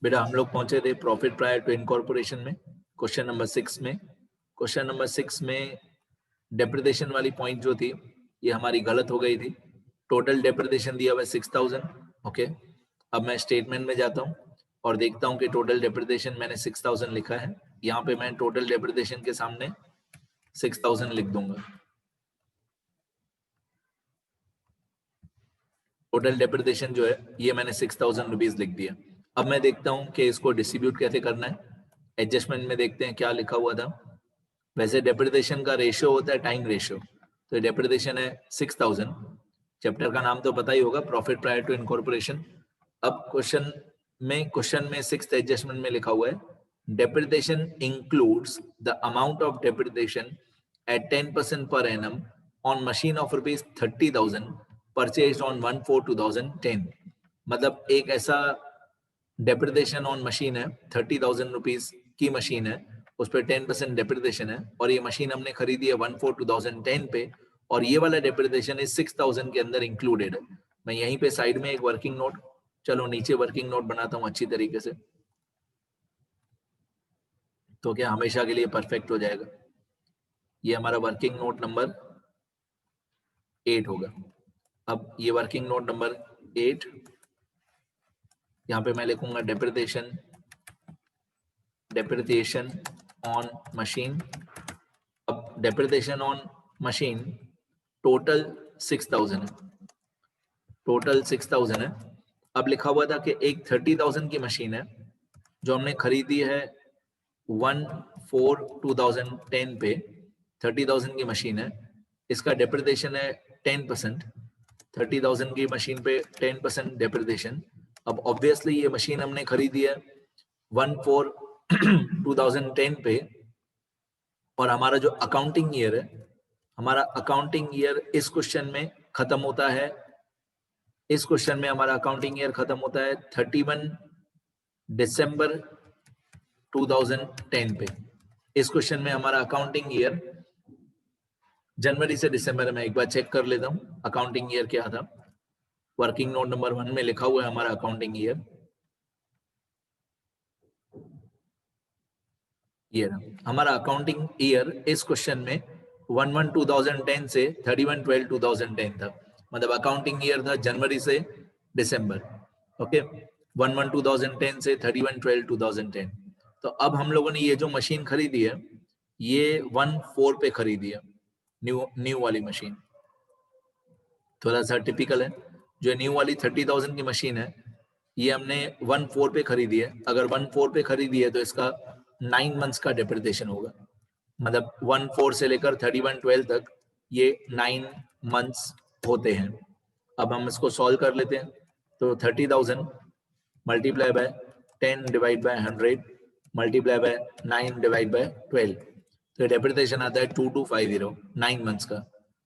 बेटा हम लोग पहुंचे थे प्रॉफिट प्रायर टू इनकॉर्पोरेशन में, क्वेश्चन नंबर 6 में। क्वेश्चन नंबर 6 में डेप्रिसिएशन वाली पॉइंट जो थी ये हमारी गलत हो गई थी। टोटल डेप्रिसिएशन दिया हुआ है 6000। ओके, अब मैं स्टेटमेंट में जाता हूँ और देखता हूँ कि टोटल डेप्रिसिएशन मैंने 6000 लिखा है। यहाँ पे मैं टोटल डेप्रिसिएशन के सामने 6000 लिख दूंगा। टोटल डेप्रिसिएशन जो है ये मैंने 6000 रुपीज लिख दिया। अब मैं देखता हूँ कि इसको डिस्ट्रीब्यूट कैसे करना है। एडजस्टमेंट में देखते हैं क्या लिखा हुआ था। वैसे डेप्रिसिएशन का रेशियो होता है टाइम रेशियो, तो डेप्रिसिएशन है 6000। चैप्टर का नाम तो पता ही होगा, प्रॉफिट प्रायर टू इनकॉर्पोरेशन। अब क्वेश्चन में 6th एडजस्टमेंट में लिखा हुआ है depreciation includes the amount of depreciation eight 10% per annum on machine of rupees 30,000 purchased on 1/4/2010। मतलब एक ऐसा डेप्रिसिएशन ऑन मशीन है, 30,000 रुपीज की मशीन है, उस पर 10% डेप्रिसिएशन है और ये मशीन हमने खरीदी है 1/4/2010 पे, और ये वाला डेप्रिसिएशन इस 6000 के अंदर इंक्लूडेड है। मैं यहीं पे साइड में एक वर्किंग नोट, चलो नीचे वर्किंग नोट बनाता हूँ अच्छी तरीके से, तो क्या हमेशा के लिए परफेक्ट हो जाएगा। ये हमारा वर्किंग नोट नंबर 8 होगा। अब ये वर्किंग नोट नंबर 8, यहाँ पे मैं लिखूंगा डेप्रिसिएशन ऑन मशीन। अब डेप्रिसिएशन ऑन मशीन टोटल 6000 है, टोटल 6000 है। अब लिखा हुआ था कि एक 30,000 की मशीन है जो हमने खरीदी है 1/4/2010 पे, 30,000 की मशीन है, इसका डेप्रिसिएशन है 10%। 30,000 की मशीन पे 10% डेप्रिसिएशन। अब ऑब्वियसली ये मशीन हमने खरीदी है 1/4/2010 पे, और हमारा जो अकाउंटिंग ईयर है, हमारा अकाउंटिंग ईयर इस क्वेश्चन में खत्म होता है, इस क्वेश्चन में हमारा अकाउंटिंग ईयर खत्म होता है 31 दिसंबर 2010 पे। इस क्वेश्चन में हमारा अकाउंटिंग ईयर जनवरी से दिसंबर में, एक बार चेक कर लेता हूँ अकाउंटिंग ईयर क्या था। वर्किंग नोट नंबर 1 में लिखा हुआ है हमारा अकाउंटिंग ईयर, ये हमारा अकाउंटिंग ईयर इस क्वेश्चन में 1/1/2010 से 31/12/2010 था। मतलब अकाउंटिंग ईयर था जनवरी से दिसंबर। ओके, 1/1/2010 से 31/12/2010। तो अब हम लोगों ने ये जो मशीन खरीदी है ये 1/4 पे खरीदी है, न्यू वाली मशीन। थोड़ा सा टिपिकल है, जो न्यू वाली 30,000 की मशीन है ये हमने 1/4 पे खरीदी है। अगर 1/4 पे खरीदी है तो इसका 9 मंथ्स का डेप्रिसिएशन होगा। मतलब 1/4 से लेकर 31/12 तक ये 9 मंथ्स होते हैं। अब हम इसको सॉल्व कर लेते हैं। तो 30,000 multiply by 10 divide by 100 multiply by 9 divide by 12, तो डेप्रिसिएशन आता है 2250 9 मंथ्स का।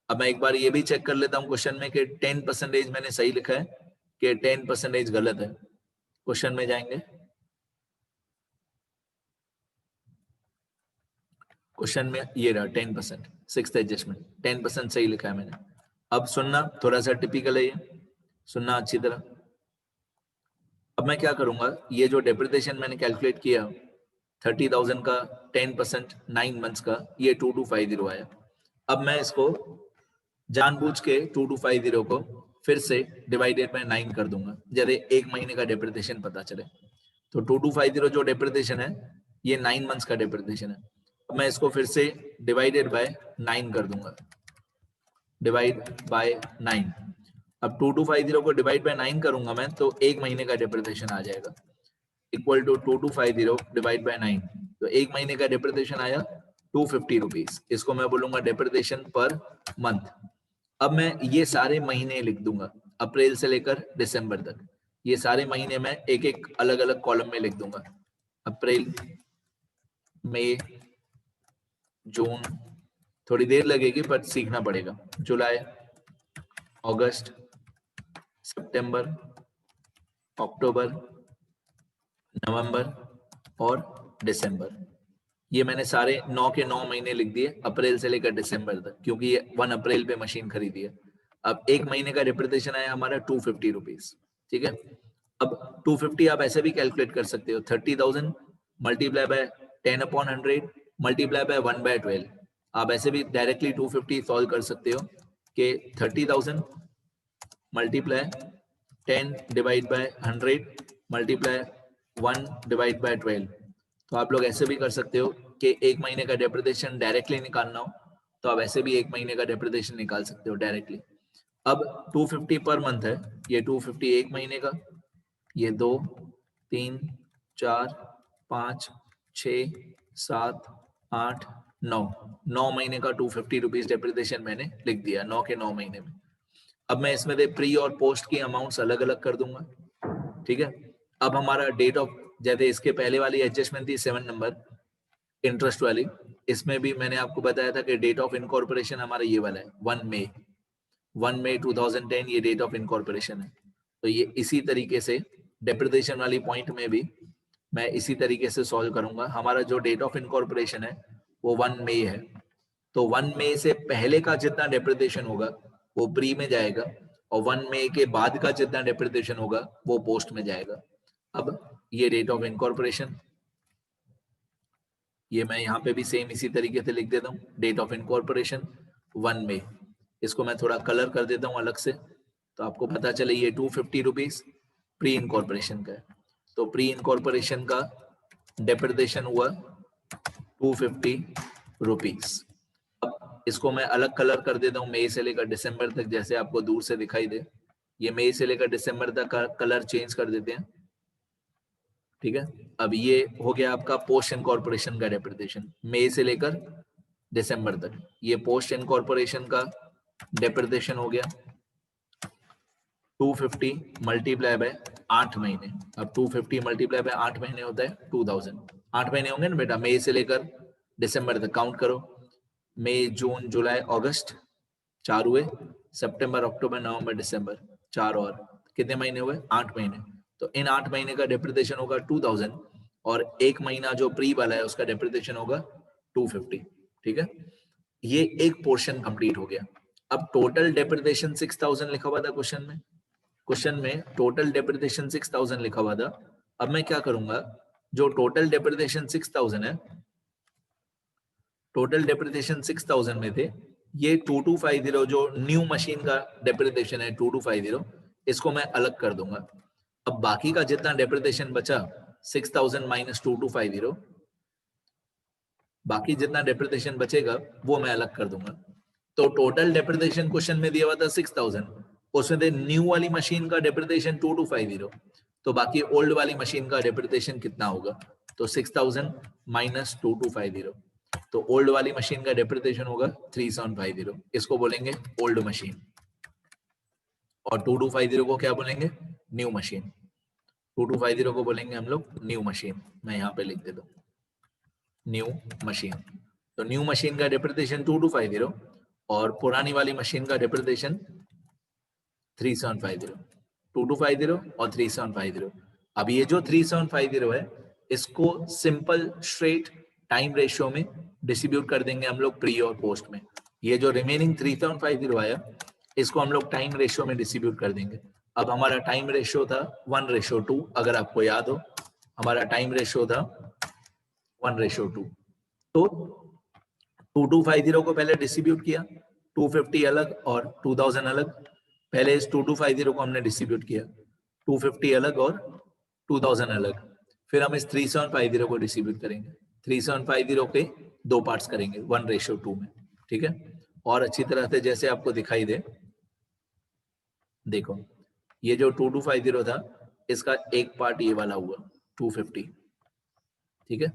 अब मैं एक बार ये भी चेक कर लेता हूँ क्वेश्चन में कि 10% मैंने सही लिखा है कि 10% गलत है। क्वेश्चन में जाएंगे, क्वेश्चन में ये रहा 10%, 6th एडजस्टमेंट 10% सही लिखा है मैंने। अब सुनना, थोड़ा सा टिपिकल है ये, सुनना अच्छी तरह। अब मैं क्या करूंगा, ये जो डेप्रिसिएशन मैंने कैलकुलेट किया 30,000 का 10% 9 मंथ्स का, ये 2250 आया। अब मैं इसको जानबूझ के 2250 को फिर से डिवाइडेड बाय 9 कर दूंगा, जैसे एक महीने का डेप्रिसिएशन पता चले। तो 2250 जो डेप्रिसिएशन है ये 9 मंथ्स का डेप्रिसिएशन है। अब मैं इसको फिर से डिवाइडेड बाय 9 कर दूंगा, डिवाइड बाय 9। अब 2250 को डिवाइड बाय 9 करूंगा मैं तो एक महीने का डेप्रिसिएशन आ जाएगा, इक्वल टू 2250 डिवाइड बाय 9। तो एक महीने का डेप्रिसिएशन आया 250 रुपीज। इसको मैं बोलूंगा डेप्रिसिएशन पर मंथ। अब मैं ये सारे महीने लिख दूंगा अप्रैल से लेकर दिसंबर तक। ये सारे महीने मैं एक एक अलग अलग कॉलम में लिख दूंगा, अप्रैल, मई, जून, थोड़ी देर लगेगी पर सीखना पड़ेगा, जुलाई, अगस्त, सितंबर, अक्टूबर, नवंबर और दिसंबर। ये मैंने सारे 9 के 9 महीने लिख दिए अप्रैल से लेकर दिसंबर तक, क्योंकि ये 1 अप्रैल पे मशीन खरीदी है। अब एक महीने का डेप्रिसिएशन आया हमारा 250 रुपीज, ठीक है। अब 250 आप ऐसे भी कैलकुलेट कर सकते हो, 30,000 मल्टीप्लाई बाय 10/100 मल्टीप्लाई बाय 1/12। आप ऐसे भी डायरेक्टली 250 सॉल्व कर सकते हो कि 30,000 multiply 10 divide by 100 multiply 1 divide by 12। तो आप लोग ऐसे भी कर सकते हो कि एक महीने का डेप्रिसिएशन डायरेक्टली निकालना हो तो आप ऐसे भी एक महीने का डेप्रिसिएशन निकाल सकते हो डायरेक्टली। अब 250 पर मंथ है, ये 250 एक महीने का, ये 2 3 4 5 6 7 8 9 महीने का 250 रुपीज डेप्रिसिएशन मैंने लिख दिया, 9 के 9 महीने में। अब मैं इसमें प्री और पोस्ट की अमाउंट्स अलग अलग कर दूंगा, ठीक है। अब हमारा डेट ऑफ, जैसे इसके पहले वाली एडजस्टमेंट थी 7 नंबर इंटरेस्ट वाली, इसमें भी मैंने आपको बताया था कि डेट ऑफ इनकॉर्पोरेशन हमारा ये वाला है 1 मई 2010, ये डेट ऑफ इनकॉर्पोरेशन है। तो ये इसी तरीके से डेप्रिसिएशन वाली पॉइंट में भी मैं इसी तरीके से सॉल्व करूंगा। हमारा जो डेट ऑफ इनकॉर्पोरेशन है वो 1 मई है, तो 1 मई से पहले का जितना डेप्रिसिएशन होगा वो प्री में जाएगा और 1 मई के बाद का जितना डेप्रिसिएशन होगा वो पोस्ट में जाएगा। अब ये डेट ऑफ इनकॉर्पोरेशन, ये मैं यहाँ पे भी सेम इसी तरीके से लिख देता हूँ, डेट ऑफ इनकॉर्पोरेशन 1 मई। इसको मैं थोड़ा कलर कर देता हूँ अलग से तो आपको पता चले ये 250 रुपीज प्री इनकॉर्पोरेशन का है। तो प्री इनकॉर्पोरेशन का डेप्रिसिएशन हुआ 250 रुपीज। अब इसको मैं अलग कलर कर देता हूँ मई से लेकर दिसंबर तक, जैसे आपको दूर से दिखाई दे। ये मई से लेकर दिसंबर तक का कलर चेंज कर देते हैं, ठीक है। अब ये हो गया आपका पोस्ट इनकॉर्पोरेशन का डेप्रिसिएशन मई से लेकर दिसंबर तक। ये पोस्ट इनकॉर्पोरेशन का डेप्रिसिएशन हो गया 250 मल्टीप्लाई बाय 8 महीने। अब 250 मल्टीप्लाई बाय 8 महीने होता है 2000। 8 महीने होंगे ना बेटा, मई से लेकर दिसंबर तक काउंट करो, मई जून जुलाई अगस्त 4 हुए, सितंबर अक्टूबर नवंबर दिसंबर 4 और कितने महीने हुए 8 महीने। तो इन 8 महीने का डेप्रिसिएशन होगा 2000 और एक महीना जो प्री वाला है उसका डेप्रिसिएशन होगा 250, ठीक है। ये एक पोर्शन कंप्लीट हो गया। अब टोटल डेप्रिसिएशन 6000 लिखा हुआ था क्वेश्चन में टोटल डेप्रिसिएशन 6000 लिखा हुआ था। अब मैं क्या करूंगा, जो टोटल डेप्रिसिएशन 6000 है, टोटल डेप्रिसिएशन 6000 में थे, ये 2250 जो न्यू मशीन का डेप्रिसिएशन है 2250, इसको मैं अलग कर दूंगा। अब बाकी का जितना डेप्रिसिएशन बचा 6000 माइनस 2250, बाकी जितना डेप्रिसिएशन बचेगा वो मैं अलग कर दूंगा। तो टोटल डेप्रिसिएशन क्वेश्चन में दिया हुआ था 6000, उसमें से न्यू वाली मशीन का डेप्रिसिएशन 2250, तो बाकी ओल्ड वाली मशीन का डेप्रिसिएशन कितना होगा, तो 6000 माइनस 2250, तो ओल्ड वाली मशीन का डेप्रिसिएशन होगा 3750, इसको बोलेंगे ओल्ड मशीन। और 2250 को क्या बोलेंगे, न्यू मशीन। 2250 को बोलेंगे हम लोग न्यू मशीन। मैं यहाँ पे लिख देता हूँ न्यू मशीन। तो न्यू मशीन का डेप्रिसिएशन 2250 और पुरानी वाली मशीन का डेप्रिसिएशन 3750, 2250 और 3750। अब ये जो 3750 है इसको सिंपल स्ट्रेट टाइम रेशियो में डिस्ट्रीब्यूट कर देंगे हम लोग प्री और पोस्ट में। ये जो रिमेनिंग 3750 आया इसको हम लोग टाइम रेशियो में डिस्ट्रीब्यूट कर देंगे। अब हमारा टाइम रेशियो था 1:2, अगर आपको याद हो हमारा टाइम रेशियो था 1:2। तो 2250 को पहले डिस्ट्रीब्यूट किया, 250 अलग और 2000 अलग। पहले इस 2250 को हमने डिस्ट्रीब्यूट किया, 250 अलग और 2000 अलग। फिर हम इस 3750 को डिस्ट्रीब्यूट करेंगे, 3750 के दो पार्ट्स करेंगे 1:2 में, ठीक है। और अच्छी तरह से जैसे आपको दिखाई दे, देखो ये जो 2250 था इसका एक पार्ट ये वाला हुआ 250, ठीक है।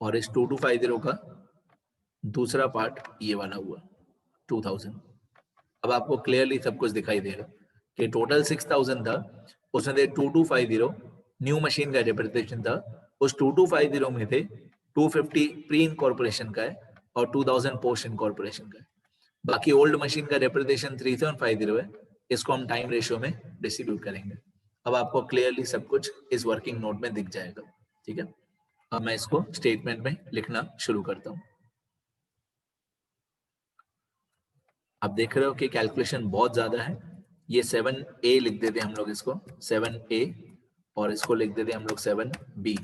और इस 2250 का दूसरा पार्ट ये वाला हुआ 2000। अब आपको क्लियरली सब कुछ दिखाई देगा कि टोटल 6000 था, उसमें से 2250 न्यू मशीन का डेप्रिसिएशन था, उस 2250 में थे 250 प्री इनकॉर्पोरेशन का है और 2000 पोस्ट इनकॉर्पोरेशन का है। बाकी ओल्ड मशीन का डेप्रिसिएशन 3750 है, इसको हम टाइम रेशियो में डिस्ट्रीब्यूट करेंगे। अब आपको क्लियरली सब कुछ इस वर्किंग नोट में दिख जाएगा, ठीक है। अब मैं इसको स्टेटमेंट में लिखना शुरू करता हूं। आप देख रहे हो कि कैलकुलेशन बहुत ज्यादा है। ये 7A लिख देते हैं हम लोग इसको 7A, और इसको लिख देते हैं हम लोग 7B।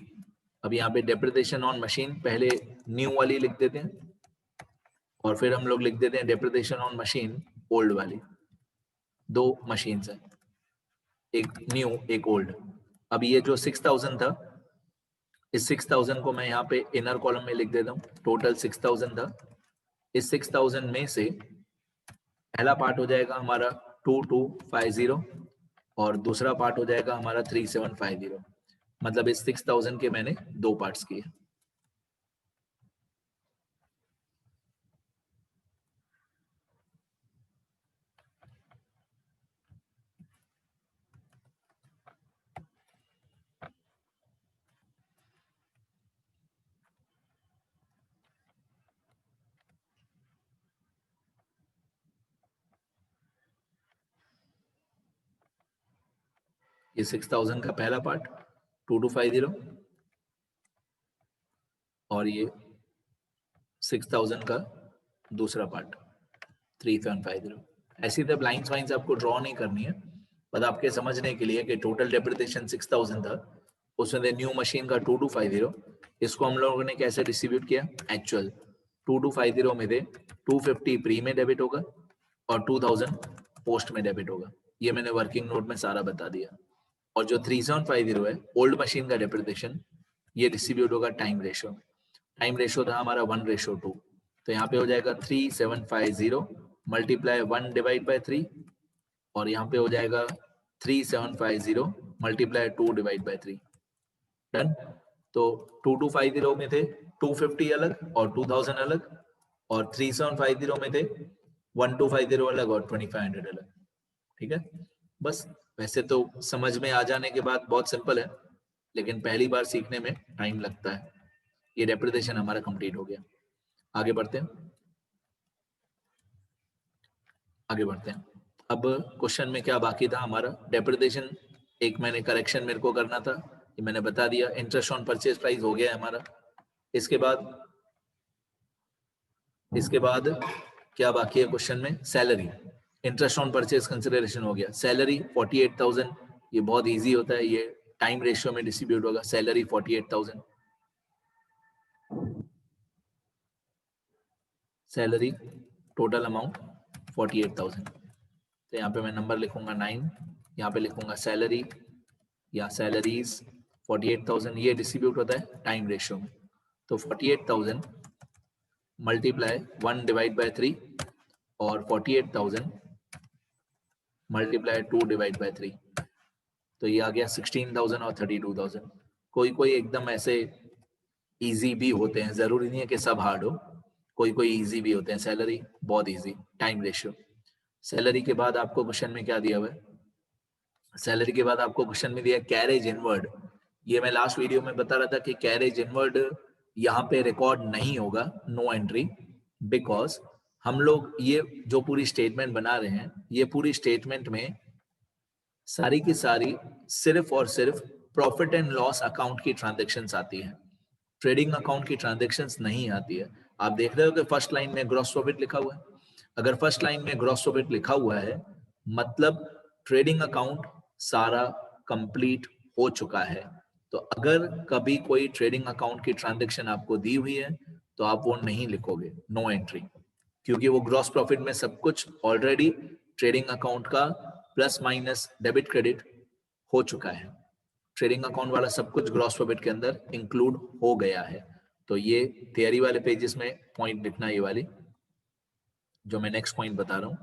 अब यहाँ पे डेप्रिसिएशन ऑन मशीन पहले न्यू वाली लिख देते हैं, और फिर हम लोग लिख देते हैं डेप्रिसिएशन ऑन मशीन ओल्ड वाली। दो मशीन्स हैं, एक न्यू एक ओल्ड। अब ये जो 6000 था, इस 6000 को मैं यहाँ पे इनर कॉलम में लिख देता हूँ, टोटल 6000 था। इस 6000 में से पहला पार्ट हो जाएगा हमारा 2250, और दूसरा पार्ट हो जाएगा हमारा 3750। मतलब इस 6000 के मैंने दो पार्ट्स किए। ये 6000 का पहला पार्ट 2250, और ये 6000 का दूसरा पार्ट 3750। ऐसी तब लाइंस वाइंस आपको ड्रॉ नहीं करनी है, बस आपके समझने के लिए कि टोटल डेप्रिसिएशन 6000 था, उसमें न्यू मशीन का 2250, इसको हम लोगों ने कैसे डिस्ट्रीब्यूट किया। एक्चुअल 2250 में से 250 प्री में डेबिट होगा और 2000 पोस्ट में डेबिट होगा। ये मैंने वर्किंग नोट में सारा बता दिया। और जो 3750 है ओल्ड मशीन का डेप्रिसिएशन, ये डिस्ट्रीब्यूट होगा टाइम रेशो। टाइम रेशो था हमारा 1:2, तो यहाँ पे हो जाएगा 3750 मल्टीप्लाई 1 डिवाइड बाय 3, और यहाँ पे हो जाएगा 3750 मल्टीप्लाई 2 डिवाइड बाय 3। डन। तो 2250 में थे 250 अलग और 2000 अलग, और 3750 में थे 1250 अलग और 2500 अलग। ठीक है, बस वैसे तो समझ में आ जाने के बाद बहुत सिंपल है, लेकिन पहली बार सीखने में टाइम लगता है। ये डेप्रिसिएशन हमारा कंप्लीट हो गया। आगे बढ़ते हैं, आगे बढ़ते हैं। अब क्वेश्चन में क्या बाकी था हमारा, डेप्रिसिएशन एक मैंने करेक्शन मेरे को करना था, ये मैंने बता दिया। इंटरेस्ट ऑन परचेज प्राइस हो गया है हमारा। इसके बाद क्या बाकी है क्वेश्चन में, salary. Interest on purchase consideration हो गया, सैलरी 48,000, ये बहुत इजी होता है, ये टाइम रेशियो में डिस्ट्रीब्यूट होगा। Salary 48,000, salary total amount 48,000। तो यहाँ पे मैं नंबर लिखूंगा 9, यहाँ पे लिखूंगा सैलरी या सैलरीज 48,000, ये डिस्ट्रीब्यूट होता है टाइम रेशियो में। तो 48,000 मल्टीप्लाई 1 डिवाइड बाय 3, और 48,000 मल्टीप्लाई 2 डिवाइड बाय 3, तो ये आ गया 16,000 और 32,000। कोई कोई एकदम ऐसे इजी भी होते हैं, जरूरी नहीं है कि सब हार्ड हो, कोई कोई इजी भी होते हैं। सैलरी बहुत इजी, टाइम रेशियो। सैलरी के बाद आपको क्वेश्चन में क्या दिया हुआ है, सैलरी के बाद आपको क्वेश्चन में दिया कैरेज इनवर्ड। ये मैं लास्ट वीडियो में बता रहा था कि कैरेज इनवर्ड यहाँ पे रिकॉर्ड नहीं होगा, नो एंट्री, बिकॉज हम लोग ये जो पूरी स्टेटमेंट बना रहे हैं, ये पूरी स्टेटमेंट में सारी की सारी सिर्फ और सिर्फ प्रॉफिट एंड लॉस अकाउंट की ट्रांजेक्शन्स आती है, ट्रेडिंग अकाउंट की ट्रांजेक्शन्स नहीं आती है। आप देख रहे हो कि फर्स्ट लाइन में ग्रॉस प्रॉफिट लिखा हुआ है। अगर फर्स्ट लाइन में ग्रॉस प्रॉफिट लिखा हुआ है, मतलब ट्रेडिंग अकाउंट सारा कंप्लीट हो चुका है। तो अगर कभी कोई ट्रेडिंग अकाउंट की ट्रांजेक्शन आपको दी हुई है, तो आप वो नहीं लिखोगे, नो एंट्री, क्योंकि वो ग्रॉस प्रॉफिट में सब कुछ ऑलरेडी ट्रेडिंग अकाउंट का प्लस माइनस डेबिट क्रेडिट हो चुका है। ट्रेडिंग अकाउंट वाला सब कुछ ग्रॉस प्रॉफिट के अंदर इंक्लूड हो गया है। तो ये थियरी वाले पेजेस में पॉइंट लिखना, ये वाली जो मैं नेक्स्ट पॉइंट बता रहा हूं,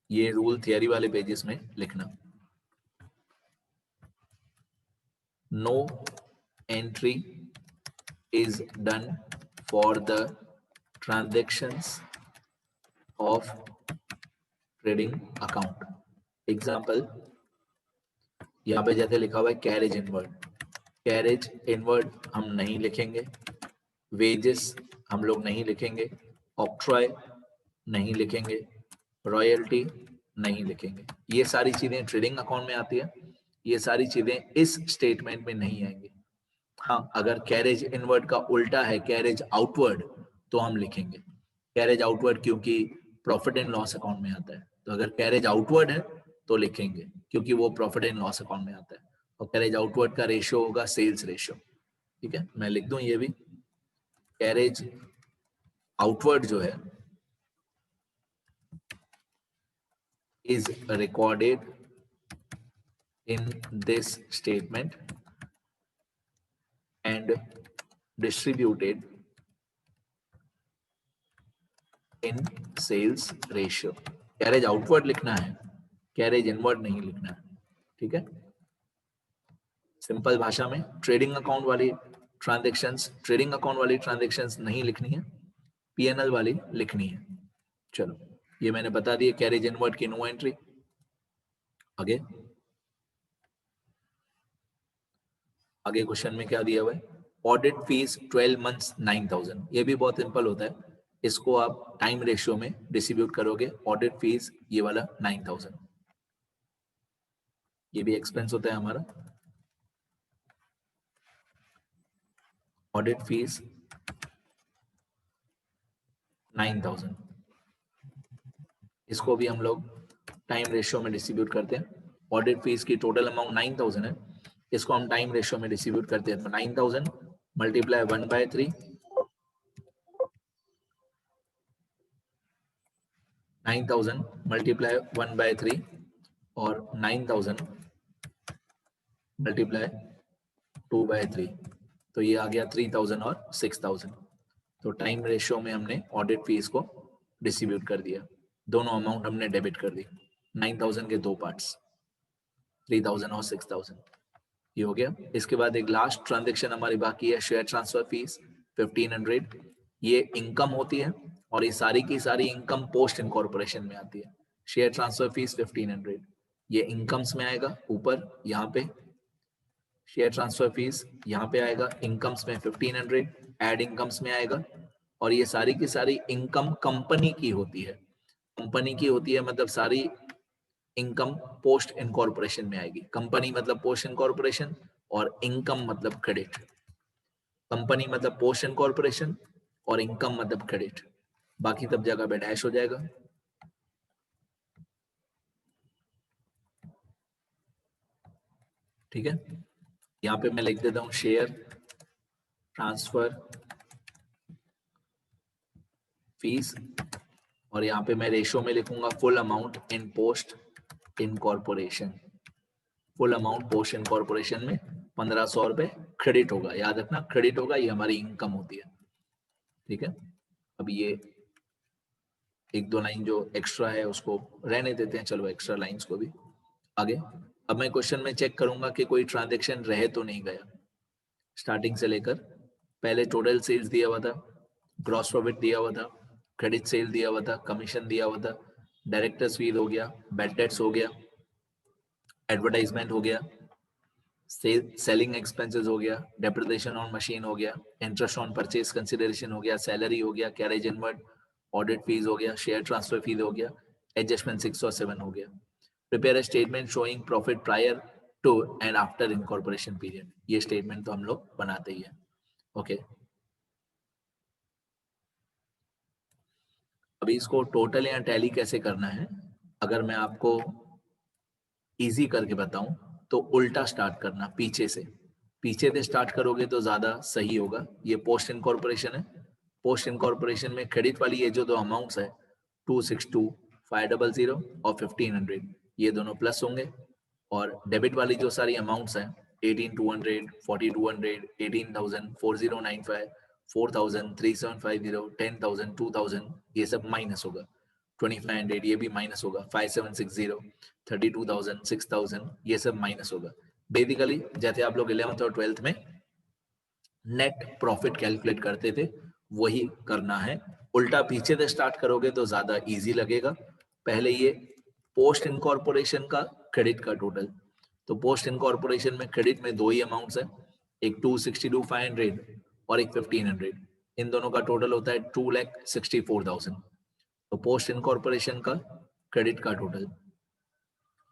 ये रूल थियरी वाले पेजेस में लिखना। No entry is done for the transactions of trading account. Example, यहाँ पे जैसे लिखा हुआ है कैरेज इनवर्ड, कैरेज इनवर्ड हम नहीं लिखेंगे, वेजेस हम लोग नहीं लिखेंगे, ऑक्ट्रॉय नहीं लिखेंगे, रॉयल्टी नहीं लिखेंगे। ये सारी चीजें ट्रेडिंग अकाउंट में आती है, ये सारी चीजें इस स्टेटमेंट में नहीं आएंगी। हाँ, अगर कैरेज इनवर्ड का उल्टा है कैरेज आउटवर्ड, तो हम लिखेंगे कैरेज आउटवर्ड, क्योंकि प्रॉफिट एंड लॉस अकाउंट में आता है। तो अगर कैरेज आउटवर्ड है तो लिखेंगे, क्योंकि वो प्रॉफिट एंड लॉस अकाउंट में आता है, और कैरेज आउटवर्ड का रेशियो होगा सेल्स रेशियो। ठीक है, मैं लिख दूं ये भी, कैरेज आउटवर्ड जो है is recorded in this statement and distributed in sales ratio। Carriage outward लिखना है, कैरेज इनवर्ड नहीं लिखना है। ठीक है, सिंपल भाषा में ट्रेडिंग अकाउंट वाली ट्रांजैक्शंस नहीं लिखनी है, पीएनएल वाली लिखनी है। चलो, ये मैंने बता दिया कैरेज इनवर्ड की नो एंट्री। आगे क्वेश्चन में क्या दिया हुआ है, ऑडिट फीस 12 मंथ्स 9000। ये भी बहुत सिंपल होता है, इसको आप टाइम रेशियो में डिस्ट्रीब्यूट करोगे। ऑडिट फीस ये वाला 9000, ये भी एक्सपेंस होता है हमारा। ऑडिट फीस 9000, इसको भी हम लोग टाइम रेशियो में डिस्ट्रीब्यूट करते हैं। ऑडिट फीस की टोटल अमाउंट 9000 है, इसको हम टाइम रेशियो में डिस्ट्रीब्यूट करते हैं। तो 9000 मल्टीप्लाई 1/3, 9000 मल्टीप्लाई 1/3 और 9000 मल्टीप्लाई 2/3, तो ये आ गया 3000 और 6000। तो टाइम रेशियो में हमने ऑडिट फीस को डिस्ट्रीब्यूट कर दिया, दोनों अमाउंट हमने डेबिट कर दी। 9000 के दो पार्ट्स, 3000 और 6000, ये हो गया। इसके बाद एक लास्ट ट्रांजेक्शन हमारी बाकी है, शेयर ट्रांसफर फीस 1500। ये इनकम होती है और ये सारी की सारी इनकम पोस्ट इनकॉर्पोरेशन में आती है। शेयर ट्रांसफर फीस 1500, ये इनकम्स में आएगा ऊपर, यहाँ पे शेयर ट्रांसफर फीस यहाँ पे आएगा, इनकम्स में 1500 एड इनकम्स में आएगा। और ये सारी की सारी इनकम कंपनी की होती है, कंपनी की होती है, मतलब सारी इनकम पोस्ट इनकॉर्पोरेशन में आएगी। कंपनी मतलब पोस्ट इनकॉर्पोरेशन और इनकम मतलब क्रेडिट। कंपनी मतलब पोस्ट इनकॉर्पोरेशन और इनकम मतलब क्रेडिट, बाकी सब जगह पे डैश हो जाएगा। ठीक है, यहाँ पे मैं लिख देता हूँ शेयर ट्रांसफर फीस, और यहाँ पे मैं रेशियो में लिखूंगा full amount in post incorporation. Full amount post incorporation में 1500 रुपए क्रेडिट होगा, याद रखना क्रेडिट होगा, ये हमारी इनकम होती है। ठीक है, अब ये एक दो लाइन जो एक्स्ट्रा है उसको रहने देते हैं, चलो एक्स्ट्रा लाइंस को भी आगे। अब मैं क्वेश्चन में चेक करूंगा कि कोई ट्रांजैक्शन रहे तो नहीं गया। स्टार्टिंग से लेकर पहले टोटल सेल्स दिया हुआ था, ग्रॉस प्रॉफिट दिया हुआ था, क्रेडिट सेल दिया हुआ था, कमीशन दिया हुआ था, डायरेक्टर्स फीस हो गया, बैड डेट्स हो गया, एडवर्टाइजमेंट हो गया, सेलिंग एक्सपेंसेस हो गया, डेप्रिसिएशन ऑन मशीन हो गया, इंटरेस्ट ऑन परचेज कंसिडरेशन हो गया, सैलरी हो गया, कैरेज इनवर्ड, ऑडिट फीस हो गया, शेयर ट्रांसफर फीस हो गया, एडजस्टमेंट 6 और 7 हो गया। Prepare a statement showing profit prior to and after incorporation period. ये स्टेटमेंट तो हम लोग बनाते ही हैं। ओके, अभी इसको टोटल या टैली कैसे करना है, अगर मैं आपको इजी करके बताऊं तो उल्टा स्टार्ट करना, पीछे से स्टार्ट करोगे तो ज्यादा सही होगा। ये पोस्ट इनकॉर्पोरेशन है, पोस्ट इनकॉर्पोरेशन में क्रेडिट वाली ये जो दो अमाउंट्स है 262, 500 और 1500, ये दोनों प्लस होंगे। और डेबिट वाली जो सारी अमाउंट्स हैं 18200, 4200, 18000, 4095, 4000, 3750, 10000, 2000, ये सब माइनस होगा। 2500 ये भी माइनस होगा, 5760, 32,000, 6,000 ये सब माइनस होगा। बेसिकली जैसे आप लोग 11th और 12th में नेट प्रॉफिट कैलकुलेट करते थे वही करना है। उल्टा पीछे से स्टार्ट करोगे तो ज्यादा इजी लगेगा। पहले ये पोस्ट इनकॉर्पोरेशन का क्रेडिट का टोटल, तो पोस्ट इनकॉर्पोरेशन में क्रेडिट में दो ही अमाउंट्स है, एक 262,500 और एक 1500। इन दोनों का टोटल होता है 2,64,000। तो पोस्ट इनकॉर्पोरेशन का क्रेडिट का टोटल,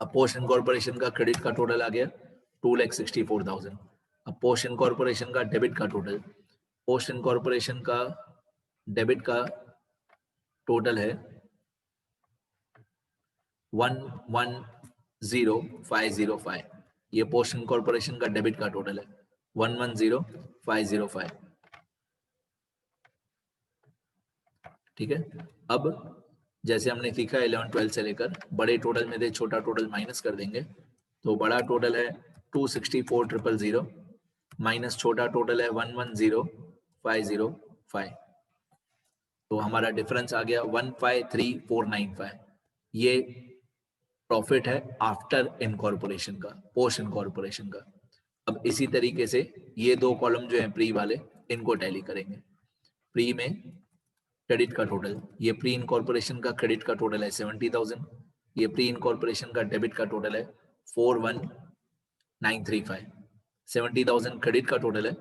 अब पोस्ट इनकॉर्पोरेशन का क्रेडिट का टोटल आ गया 2,64,000। अब पोस्ट इनकॉर्पोरेशन का डेबिट का टोटल, पोस्ट इनकॉर्पोरेशन का डेबिट का टोटल है 110505, ये पोस्ट इनकॉर्पोरेशन का डेबिट का टोटल है 110505। ठीक है। अब जैसे हमने सीखा 11 12 से लेकर बड़े टोटल में से छोटा टोटल माइनस कर देंगे, तो बड़ा टोटल है 264,000 माइनस छोटा टोटल है 110505, तो हमारा डिफरेंस आ गया 153495। ये प्रॉफिट है आफ्टर इनकॉर्पोरेशन का, पोस्ट इनकॉर्पोरेशन का। अब इसी तरीके से ये दो कॉलम जो है प्री वाले, इनको टैली करेंगे। प्री में क्रेडिट का टोटल, ये प्री इनकॉर्पोरेशन का क्रेडिट का टोटल है 70,000, ये प्री इनकॉर्पोरेशन का डेबिट का टोटल है 41935। 70,000 क्रेडिट का टोटल है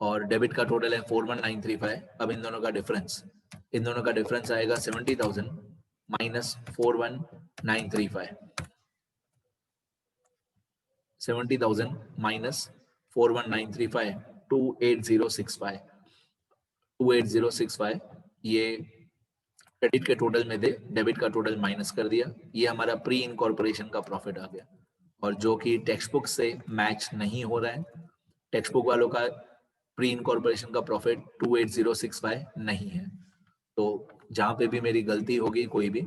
और डेबिट का टोटल है 41935। अब इन दोनों का डिफरेंस, इन दोनों का डिफरेंस आएगा 70,000 माइनस 41935। 70,000 माइनस 41935 28065। 28065 ये क्रेडिट के टोटल में दे डेबिट का टोटल माइनस कर दिया, ये हमारा प्री इनकॉर्पोरेशन का प्रॉफिट आ गया, और जो कि टेक्स्ट बुक से मैच नहीं हो रहा है। टेक्स्ट बुक वालों का प्री इनकॉर्पोरेशन का प्रॉफिट 28065 नहीं है। तो जहां पे भी मेरी गलती होगी कोई भी,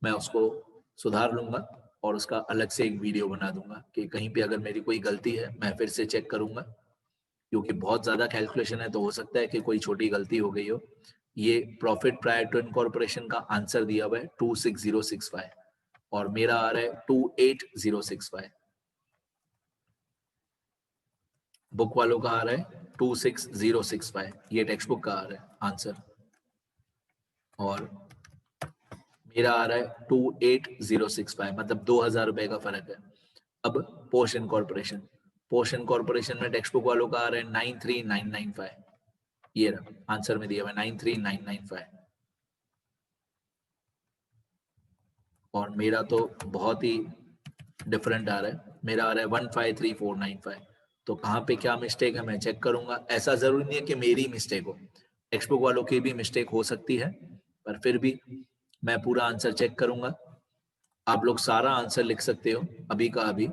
मैं उसको सुधार लूंगा और उसका अलग से एक वीडियो बना दूंगा कि कहीं पे अगर मेरी कोई गलती है मैं फिर से चेक करूंगा, क्योंकि बहुत ज्यादा कैलकुलेशन है तो हो सकता है कि कोई छोटी गलती हो गई हो। ये प्रॉफिट प्रायर टू इनकॉर्पोरेशन का आंसर दिया हुआ है 26065 और मेरा आ रहा है 28065। बुक वालों का आ रहा है 26065, ये टेक्स्ट बुक का आ रहा है आंसर, और मेरा आ रहा है 28065, मतलब 2000 रुपए का फर्क है। अब पोस्ट इनकॉर्पोरेशन, पोस्ट इनकॉर्पोरेशन में टेक्स्ट बुक वालों का आ रहा है 93995, ये रहा आंसर में दिया हुआ 93995, और मेरा तो बहुत ही डिफरेंट आ रहा है, मेरा आ रहा है 153495। तो कहाँ पे क्या मिस्टेक है मैं चेक करूंगा। ऐसा जरूरी नहीं है कि मेरी मिस्टेक हो, टेक्स्ट बुक वालों की भी मिस्टेक हो सकती है, पर फिर भी मैं पूरा आंसर चेक करूंगा। आप लोग सारा आंसर लिख सकते हो अभी का अभी।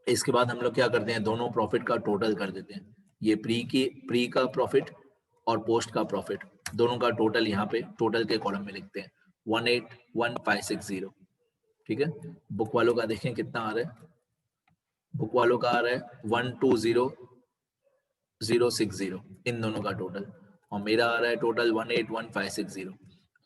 इसके बाद हम लोग क्या करते हैं, दोनों प्रॉफिट का टोटल कर देते हैं। ये प्री का प्रॉफिट और पोस्ट का प्रॉफिट दोनों का टोटल यहाँ पे टोटल के कॉलम में लिखते हैं 181560। ठीक है। बुक वालों का देखें कितना आ रहा है, बुक वालों का आ रहा है 120060, इन दोनों का टोटल, और मेरा आ रहा है टोटल 181560।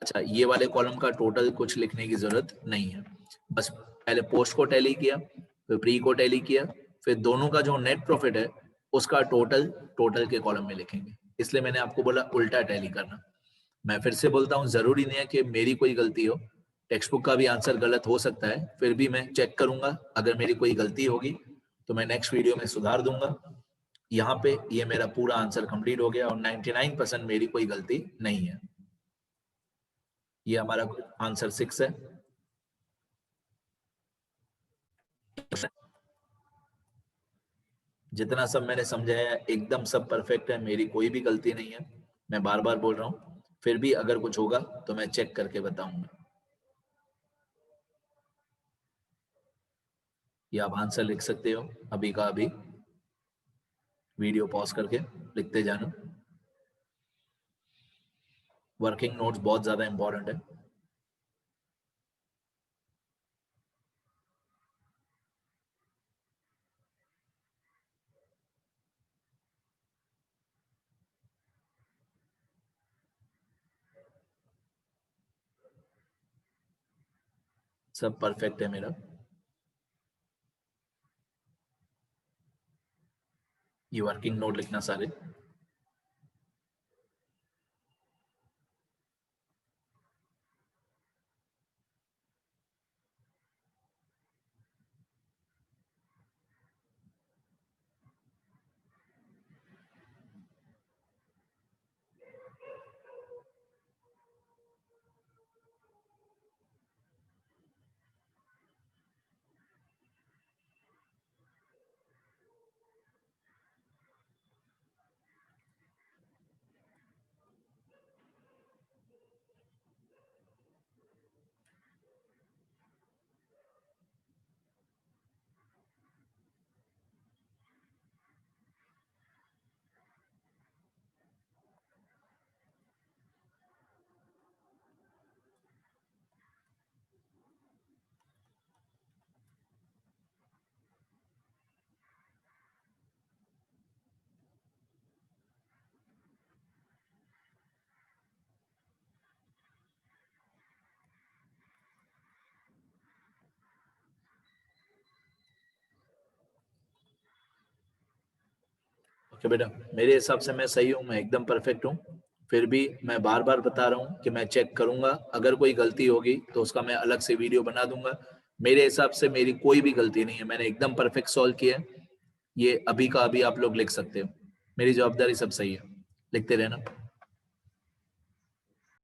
अच्छा, ये वाले कॉलम का टोटल कुछ लिखने की जरूरत नहीं है, बस पहले पोस्ट को टैली किया, फिर प्री को टैली किया, फिर दोनों का जो नेट प्रॉफिट है उसका टोटल टोटल के कॉलम में लिखेंगे। इसलिए मैंने आपको बोला उल्टा टैली करना। मैं फिर से बोलता हूँ, जरूरी नहीं है कि मेरी कोई गलती हो, टेक्स्ट बुक का भी आंसर गलत हो सकता है, फिर भी मैं चेक करूंगा। अगर मेरी कोई गलती होगी तो मैं नेक्स्ट वीडियो में सुधार दूंगा। यहाँ पे ये मेरा पूरा आंसर कंप्लीट हो गया और 99% मेरी कोई गलती नहीं है। ये हमारा आंसर 6 है। जितना सब मैंने समझाया एकदम सब परफेक्ट है, मेरी कोई भी गलती नहीं है। मैं बार बार बोल रहा हूँ, फिर भी अगर कुछ होगा तो मैं चेक करके बताऊंगा। ये आप आंसर लिख सकते हो अभी का अभी, वीडियो पॉज करके लिखते जाना। वर्किंग नोट्स बहुत ज्यादा इंपॉर्टेंट है। सब परफेक्ट है मेरा। ये वर्किंग नोट लिखना सारे। कि बेटा मेरे हिसाब से मैं सही हूँ, मैं एकदम परफेक्ट हूँ, फिर भी मैं बार बार बता रहा हूँ कि मैं चेक करूंगा, अगर कोई गलती होगी तो उसका मैं अलग से वीडियो बना दूंगा। मेरे हिसाब से मेरी कोई भी गलती नहीं है, मैंने एकदम परफेक्ट सॉल्व किया है। ये अभी का अभी आप लोग लिख सकते हो, मेरी जवाबदारी सब सही है, लिखते रहना।